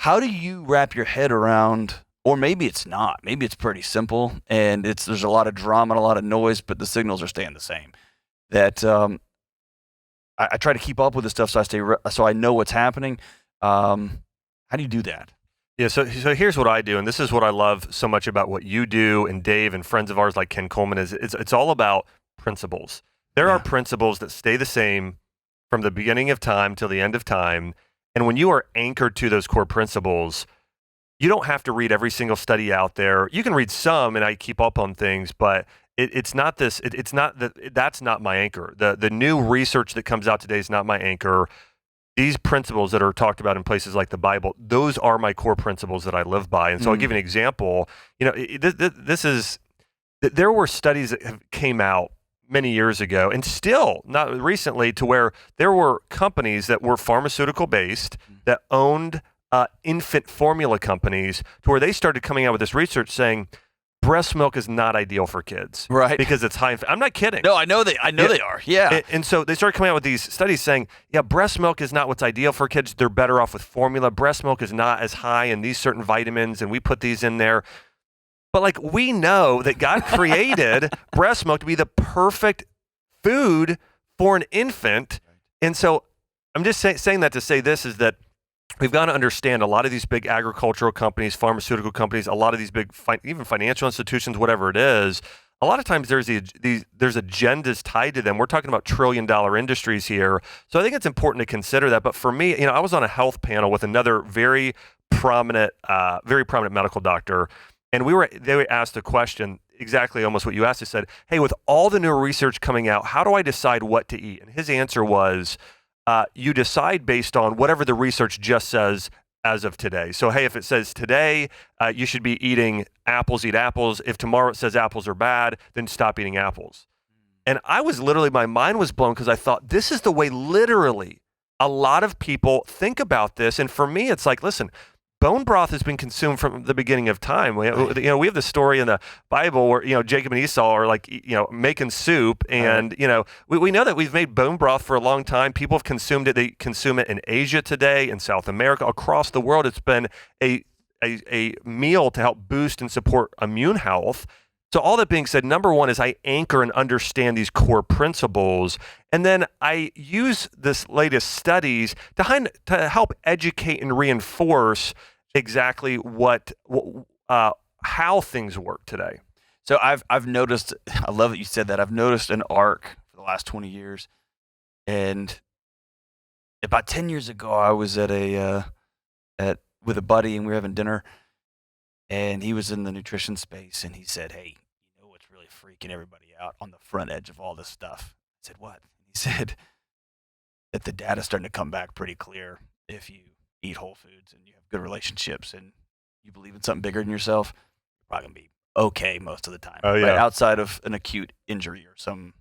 How do you wrap your head around, or maybe it's not, maybe it's pretty simple and there's a lot of drama and a lot of noise, but the signals are staying the same. That I try to keep up with this stuff so I know what's happening. How do you do that? Yeah, so here's what I do, and this is what I love so much about what you do and Dave and friends of ours like Ken Coleman is it's all about principles. There are principles that stay the same from the beginning of time till the end of time, and when you are anchored to those core principles, you don't have to read every single study out there. You can read some, and I keep up on things, but it's not this. It's not that. That's not my anchor. The new research that comes out today is not my anchor. These principles that are talked about in places like the Bible, those are my core principles that I live by. And so I'll give you an example. There were studies that came out many years ago and still not recently to where there were companies that were pharmaceutical based that owned infant formula companies to where they started coming out with this research saying breast milk is not ideal for kids, right? Because it's high. I'm not kidding. No, I know they are. Yeah. And so they started coming out with these studies saying, yeah, breast milk is not what's ideal for kids. They're better off with formula. Breast milk is not as high in these certain vitamins, and we put these in there. But like we know that God created breast milk to be the perfect food for an infant, and so I'm just saying that to say this is that. We've got to understand a lot of these big agricultural companies, pharmaceutical companies, a lot of these big, even financial institutions, whatever it is, a lot of times there's agendas tied to them. We're talking about trillion-dollar industries here. So I think it's important to consider that. But for me, I was on a health panel with another very prominent medical doctor, and they asked a question, exactly almost what you asked. They said, hey, with all the new research coming out, how do I decide what to eat? And his answer was, you decide based on whatever the research just says as of today. So, hey, if it says today you should be eating apples, eat apples. If tomorrow it says apples are bad, then stop eating apples. And my mind was blown because I thought this is the way literally a lot of people think about this. And for me, it's like, listen, bone broth has been consumed from the beginning of time. We have the story in the Bible where, Jacob and Esau are like, making soup. And, we know that we've made bone broth for a long time. People have consumed it. They consume it in Asia today, in South America, across the world. It's been a meal to help boost and support immune health. So all that being said, number one is I anchor and understand these core principles. And then I use this latest studies to help educate and reinforce exactly how things work today. So I've noticed, I love that you said that. I've noticed an arc for the last 20 years. And about 10 years ago, I was with a buddy and we were having dinner. And he was in the nutrition space, and he said, hey, you know what's really freaking everybody out on the front edge of all this stuff? I said, what? He said that the data's starting to come back pretty clear if you eat whole foods and you have good relationships and you believe in something bigger than yourself, you're probably going to be okay most of the time. Oh, yeah. Right? Outside of an acute injury or some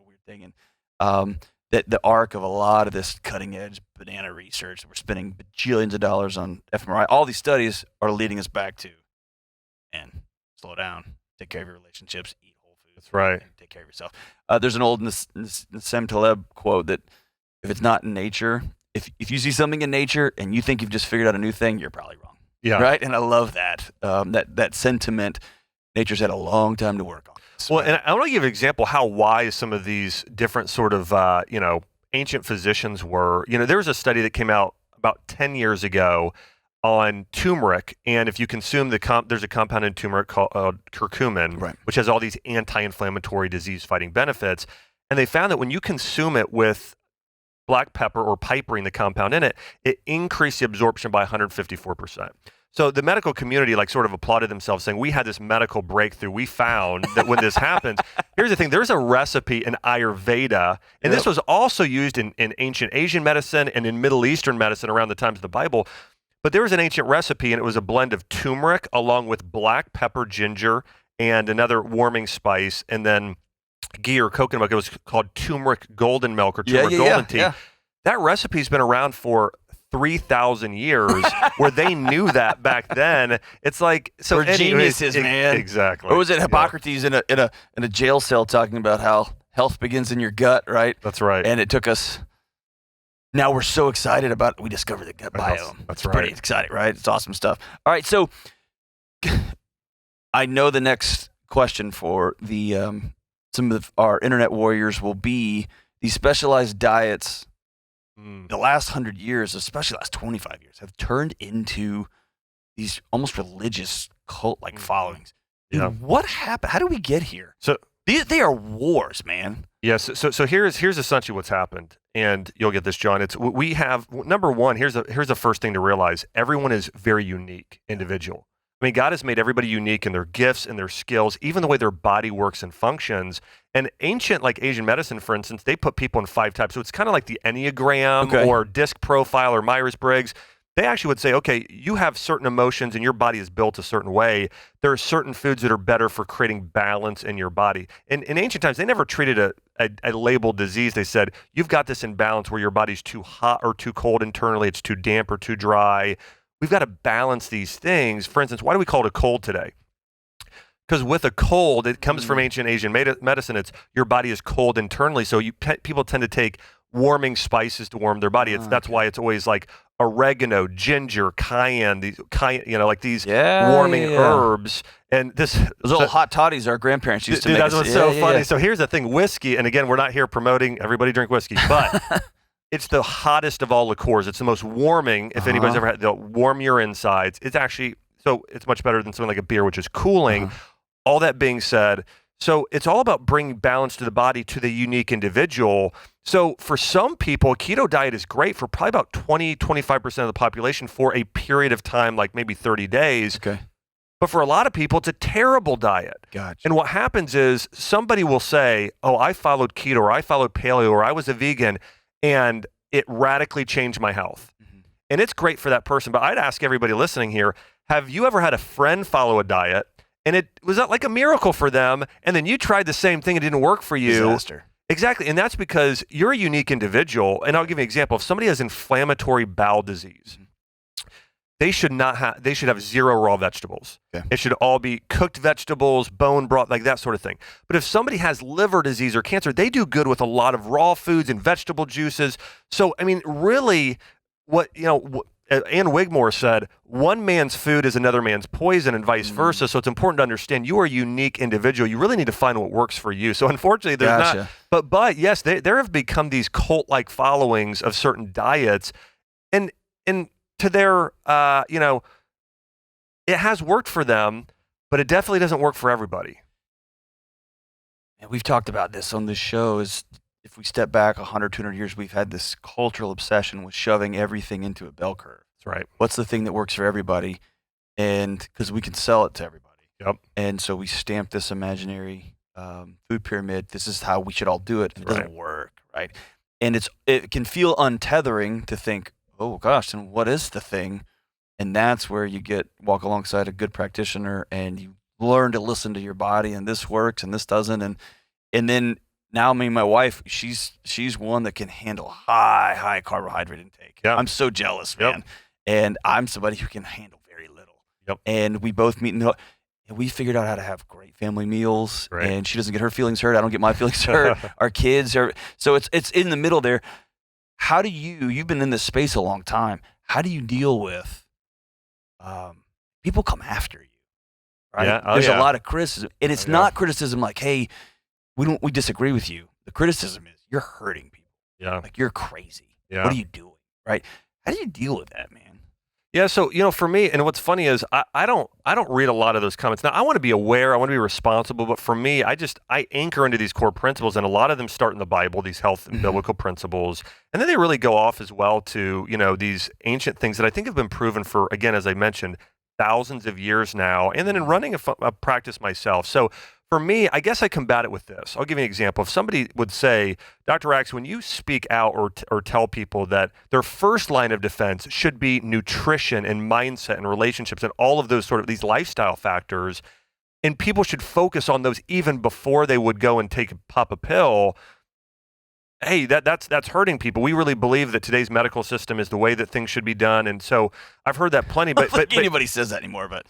weird thing. And that the arc of a lot of this cutting-edge banana research, we're spending bajillions of dollars on fMRI, all these studies are leading us back to, and slow down, take care of your relationships, eat whole foods. That's right. Take care of yourself. There's an old Nassim Taleb quote that if it's not in nature, if you see something in nature and you think you've just figured out a new thing, you're probably wrong. Yeah. Right? And I love that. That sentiment. Nature's had a long time to work on this. Well, and I want to give an example how wise some of these different sort of, ancient physicians were. There was a study that came out about 10 years ago on turmeric, and if you consume there's a compound in turmeric called curcumin, right, which has all these anti-inflammatory disease-fighting benefits, and they found that when you consume it with black pepper or piperine, the compound in it, it increased the absorption by 154%. So the medical community sort of applauded themselves saying, we had this medical breakthrough. We found that when this happens, here's the thing, there's a recipe in Ayurveda, and this was also used in ancient Asian medicine and in Middle Eastern medicine around the times of the Bible. But there was an ancient recipe, and it was a blend of turmeric along with black pepper, ginger, and another warming spice, and then ghee or coconut milk. It was called turmeric golden milk or turmeric golden tea. Yeah. That recipe's been around for 3,000 years, where they knew that back then. It's like, so we're geniuses, man. Exactly. Or was it Hippocrates in a jail cell talking about how health begins in your gut, right? That's right. And it took us Now we're so excited about we discovered the gut That's- biome. that's It's pretty right. exciting, right? It's awesome stuff. All right, so I know the next question for the some of our internet warriors will be these specialized diets. The last 100 years, especially last 25 years, have turned into these almost religious cult-like followings. Dude, Yeah. what happened? How did we get here? So They are wars, man. yes, so here's essentially what's happened, and you'll get this, John. It's we have number one. Here's the first thing to realize: everyone is very unique, individual. I mean, God has made everybody unique in their gifts and their skills, even the way their body works and functions. And ancient, like Asian medicine, for instance, they put people in 5 types. So it's kind of like the Enneagram Okay. or disc profile or Myers-Briggs. They actually would say, okay, you have certain emotions and your body is built a certain way. There are certain foods that are better for creating balance in your body. In ancient times, they never treated a labeled disease. They said, you've got this imbalance where your body's too hot or too cold internally, it's too damp or too dry. We've got to balance these things. For instance, why do we call it a cold today? Because with a cold, it comes from ancient Asian medicine. It's your body is cold internally, so people tend to take warming spices to warm their body. That's why it's always like oregano, ginger, cayenne, these like these warming herbs. And this Those little hot toddies our grandparents used to make. That's us. what's so funny. So here's the thing: whiskey, and again, we're not here promoting everybody drink whiskey, but it's the hottest of all liqueurs. It's the most warming. If anybody's ever had, they'll warm your insides. It's actually it's much better than something like a beer, which is cooling. All that being said, so it's all about bringing balance to the body, to the unique individual. So for some people, a keto diet is great for probably about 20-25% of the population for a period of time, like maybe 30 days. Okay. But for a lot of people, it's a terrible diet. Gotcha. And what happens is somebody will say, oh, I followed keto or I followed paleo or I was a vegan and it radically changed my health. And it's great for that person. But I'd ask everybody listening here, have you ever had a friend follow a diet and it was like a miracle for them and then you tried the same thing and it didn't work for you? Disaster. Exactly. And that's because you're a unique individual. And I'll give you an example. If somebody has inflammatory bowel disease, they should have 0 raw vegetables. Okay. It should all be cooked vegetables, bone broth, like that sort of thing. But if somebody has liver disease or cancer, they do good with a lot of raw foods and vegetable juices. So, I mean, really, Ann Wigmore said, one man's food is another man's poison and vice versa. So it's important to understand you are a unique individual. You really need to find what works for you. So unfortunately, there's Gotcha. not. But yes, there have become these cult-like followings of certain diets. And to their, it has worked for them, but it definitely doesn't work for everybody. And we've talked about this on this show is if we step back 100, 200 years, we've had this cultural obsession with shoving everything into a bell curve. That's right. What's the thing that works for everybody? And because we can sell it to everybody. Yep. And so we stamp this imaginary food pyramid. This is how we should all do it. It doesn't work, right? And it can feel untethering to think, oh gosh, then what is the thing? And that's where you walk alongside a good practitioner and you learn to listen to your body and this works and this doesn't. And then now me and my wife, she's one that can handle high carbohydrate intake. Yep. I'm so jealous, man. And I'm somebody who can handle very little. Yep. And we both meet and we figured out how to have great family meals. Right. And she doesn't get her feelings hurt. I don't get my feelings hurt. Our kids are, so it's in the middle there. How do you've been in this space a long time. How do you deal with people come after you, right? Yeah. There's a lot of criticism. And it's not criticism like, hey, we disagree with you. The criticism is you're hurting people. Yeah. Like you're crazy. Yeah. What are you doing? Right? How do you deal with that, man? Yeah, so for me, and what's funny is I don't read a lot of those comments. Now I want to be aware, I want to be responsible, but for me, I anchor into these core principles, and a lot of them start in the Bible, these health and biblical principles, and then they really go off as well to these ancient things that I think have been proven for, again, as I mentioned, thousands of years now, and then in running a practice myself. So for me, I guess I combat it with this. I'll give you an example. If somebody would say, Dr. Axe, when you speak out or tell people that their first line of defense should be nutrition and mindset and relationships and all of those sort of these lifestyle factors, and people should focus on those even before they would go and pop a pill, hey, that's hurting people. We really believe that today's medical system is the way that things should be done. And so I've heard that plenty. I don't think anybody says that anymore, but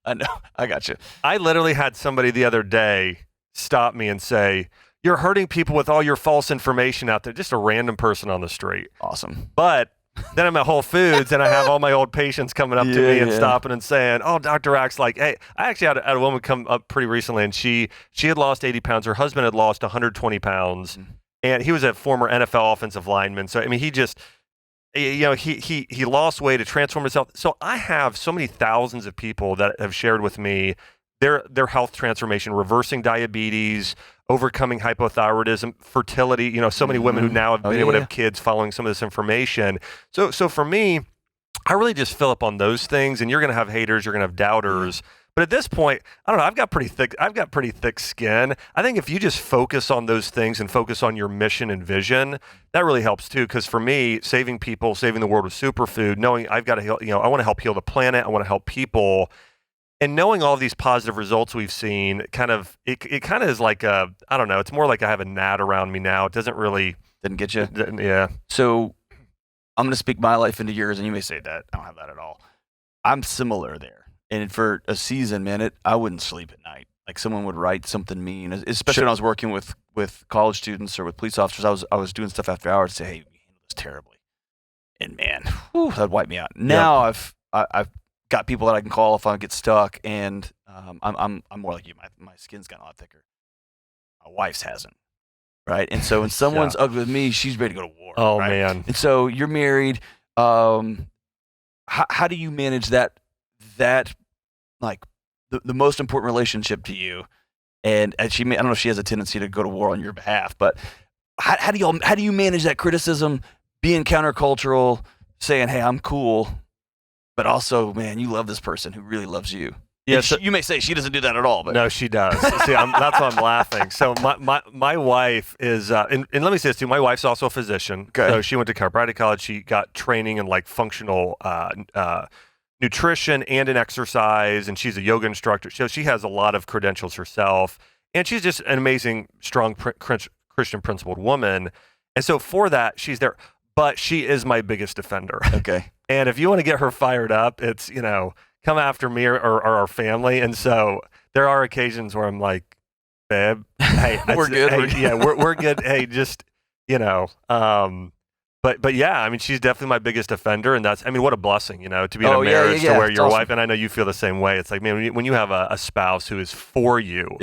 I know. I got you. I literally had somebody the other day stop me and say, you're hurting people with all your false information out there. Just a random person on the street. Awesome. But then I'm at Whole Foods and I have all my old patients coming up to me and stopping and saying, "Oh, Dr. Axe, like, hey," I actually had a woman come up pretty recently, and she had lost 80 pounds. Her husband had lost 120 pounds, and he was a former NFL offensive lineman. So I mean, he just, he lost weight to transform himself. So I have so many thousands of people that have shared with me their health transformation, reversing diabetes, overcoming hypothyroidism, fertility, so many women who now have been able to have kids following some of this information. So for me, I really just fill up on those things, and you're going to have haters, you're going to have doubters. But at this point, I don't know, I've got pretty thick skin. I think if you just focus on those things and focus on your mission and vision, that really helps too. Because for me, saving people, saving the world with superfood, knowing I've got to heal, I want to help heal the planet, I want to help people. And knowing all these positive results we've seen, it kind of is like I don't know, it's more like I have a gnat around me now. It doesn't really... Didn't get you? Yeah. So I'm going to speak my life into yours, and you may say that. I don't have that at all. I'm similar there. And for a season, man, I wouldn't sleep at night. Like someone would write something mean, especially when I was working with college students or with police officers. I was doing stuff after hours to say, "Hey, we handled this terribly." And man, that'd wipe me out. Now I've got people that I can call if I get stuck, and I'm more like you. My skin's gotten a lot thicker. My wife's hasn't, right? And so when someone's ugly with me, she's ready to go to war. Oh right? man! And so you're married. How do you manage that like the most important relationship to you? And I don't know if she has a tendency to go to war on your behalf, but how do you manage that criticism, being countercultural, saying, "Hey, I'm cool," but also, man, you love this person who really loves you. Yeah, so, you may say she doesn't do that at all, but no, she does. See, that's why I'm laughing. So my wife is, and let me say this too. My wife's also a physician. Okay. So she went to chiropractic college. She got training in like functional nutrition and in exercise, and she's a yoga instructor. So she has a lot of credentials herself, and she's just an amazing, strong Christian principled woman. And so for that, she's there. But she is my biggest defender. Okay. And if you want to get her fired up, it's, come after me or our family. And so there are occasions where I'm like, "Babe, hey, we're good. We're good. Hey, just, but yeah, I mean, she's definitely my biggest defender. And what a blessing, to be in a marriage to where your wife, and I know you feel the same way. It's like, man, when you have a spouse who is for you,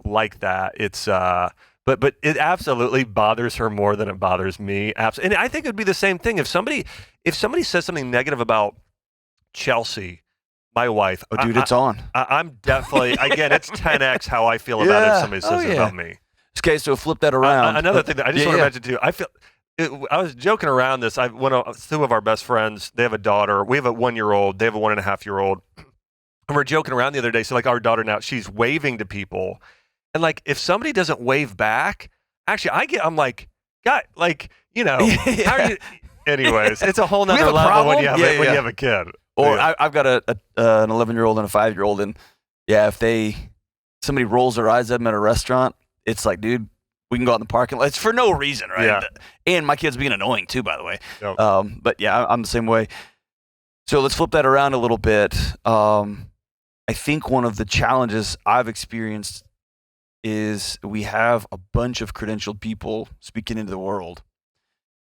like that, it's, But it absolutely bothers her more than it bothers me. And I think it would be the same thing if somebody says something negative about Chelsea, my wife. Oh, dude, it's on. I'm definitely, again, it's 10x how I feel about it if somebody says it about me. Okay, so flip that around. Another thing that I just want to mention too, I was joking around this. Two of our best friends, they have a daughter. We have a 1-year-old. They have a 1.5-year-old. And we're joking around the other day. So like our daughter now, she's waving to people. And like, if somebody doesn't wave back, actually, I'm like, God, like, how are you? Anyways, it's a whole nother level when you have a kid. Or I've got an 11-year-old and a 5-year-old, and if somebody rolls their eyes at them at a restaurant, it's like, dude, we can go out in the parking lot. It's for no reason, right? Yeah. And my kid's being annoying too, by the way. Yep. But yeah, I'm the same way. So let's flip that around a little bit. I think one of the challenges I've experienced is we have a bunch of credentialed people speaking into the world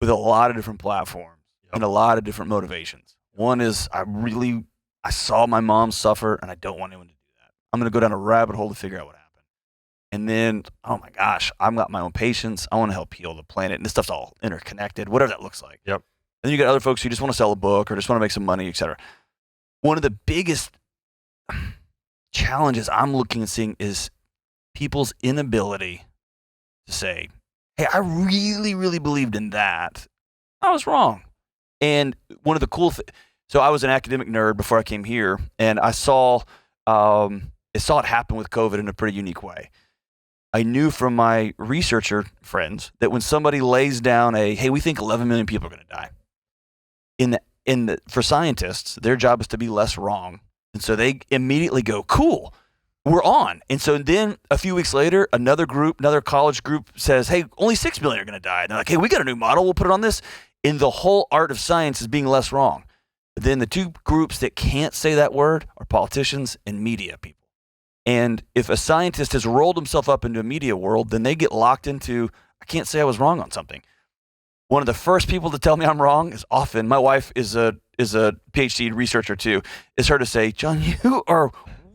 with a lot of different platforms and a lot of different motivations. One is I saw my mom suffer, and I don't want anyone to do that. I'm going to go down a rabbit hole to figure out what happened. And then, oh my gosh, I've got my own patients. I want to help heal the planet. And this stuff's all interconnected, whatever that looks like. Yep. And then you got other folks who just want to sell a book or just want to make some money, et cetera. One of the biggest challenges I'm looking at seeing is people's inability to say, "Hey, I really, really believed in that. I was wrong." And one of the cool things, so I was an academic nerd before I came here, and I saw it happen with COVID in a pretty unique way. I knew from my researcher friends that when somebody lays down "Hey, we think 11 million people are going to die," for scientists, their job is to be less wrong. And so they immediately go, "Cool, we're on." And so then a few weeks later, another college group says, "Hey, only 6 million are going to die." And they're like, "Hey, we got a new model. We'll put it on this." And the whole art of science is being less wrong. But then the two groups that can't say that word are politicians and media people. And if a scientist has rolled himself up into a media world, then they get locked into, I can't say I was wrong on something. One of the first people to tell me I'm wrong is often, my wife is a PhD researcher too, is her to say, John, you are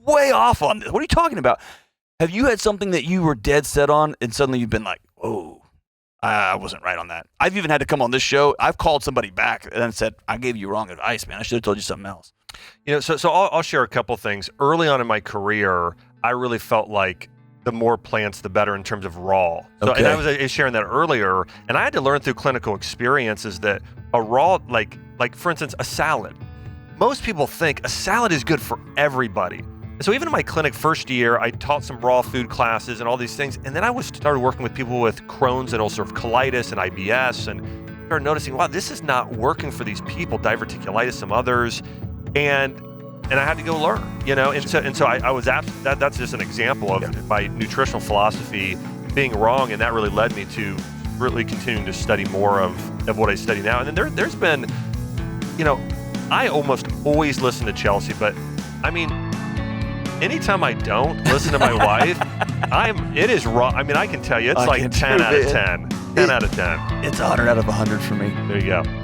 way off on this. What are you talking about? Have you had something that you were dead set on and suddenly you've been like, oh, I wasn't right on that. I've even had to come on this show. I've called somebody back and said, I gave you wrong advice, man. I should have told you something else. So I'll share a couple things. Early on in my career, I really felt like the more plants, the better in terms of raw. So, Okay. And I was sharing that earlier, and I had to learn through clinical experiences that a raw, like for instance, a salad. Most people think a salad is good for everybody. And so even in my clinic first year, I taught some raw food classes and all these things. And then I started working with people with Crohn's and ulcerative colitis and IBS, and started noticing, wow, this is not working for these people, diverticulitis, some others. And I had to go learn, and so I was that's just an example of my nutritional philosophy being wrong, and that really led me to really continuing to study more of what I study now. And then there's been, I almost always listen to Chelsea, but I mean, anytime I don't listen to my wife, it is wrong. I mean, I can tell you, it's like 10 out of 10. 10 out of 10. It's 100 out of 100 for me. There you go.